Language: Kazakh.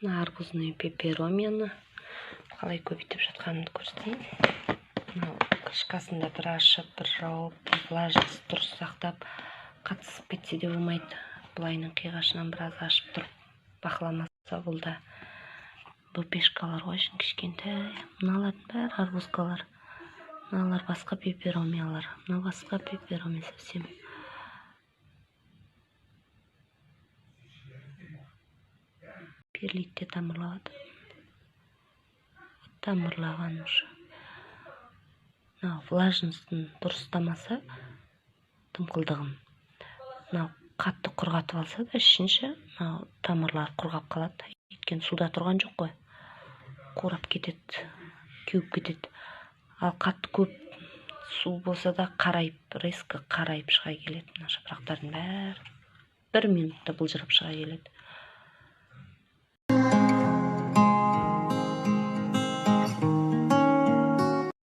арбузный пеперомияны қалай көбейтіп жатқанымды көрсетейін. Крышкасында бір ашып, бір жауып, влажность дұрыс сақтап, қатысып кетсе де болмайды. Бұлайның қиғашынан біраз ашып тұрып, бақыламаса бұл да бөпешкалар ғой, үшін кішкентай. Мыналардың бәрі арбузкалар. Мыналар басқа пеперомиялар. Мына басқа пеперомия совсем. Перлитте тамырлағады. Тамырлаған уже. Влажностын дұрыстамаса, дымқылдығын. Қатты құрғатып алса да, ішінше тамырлар құрғап қалады. Еткен суда тұрған жоқ қой. Қурап кетеді, кеуіп кетеді. Ал қатты көп су болса да қарайып, резко қарайып шыға келеді. Мына жапырақтардың бәрі 1 минутта бұлжырап шыға келеді.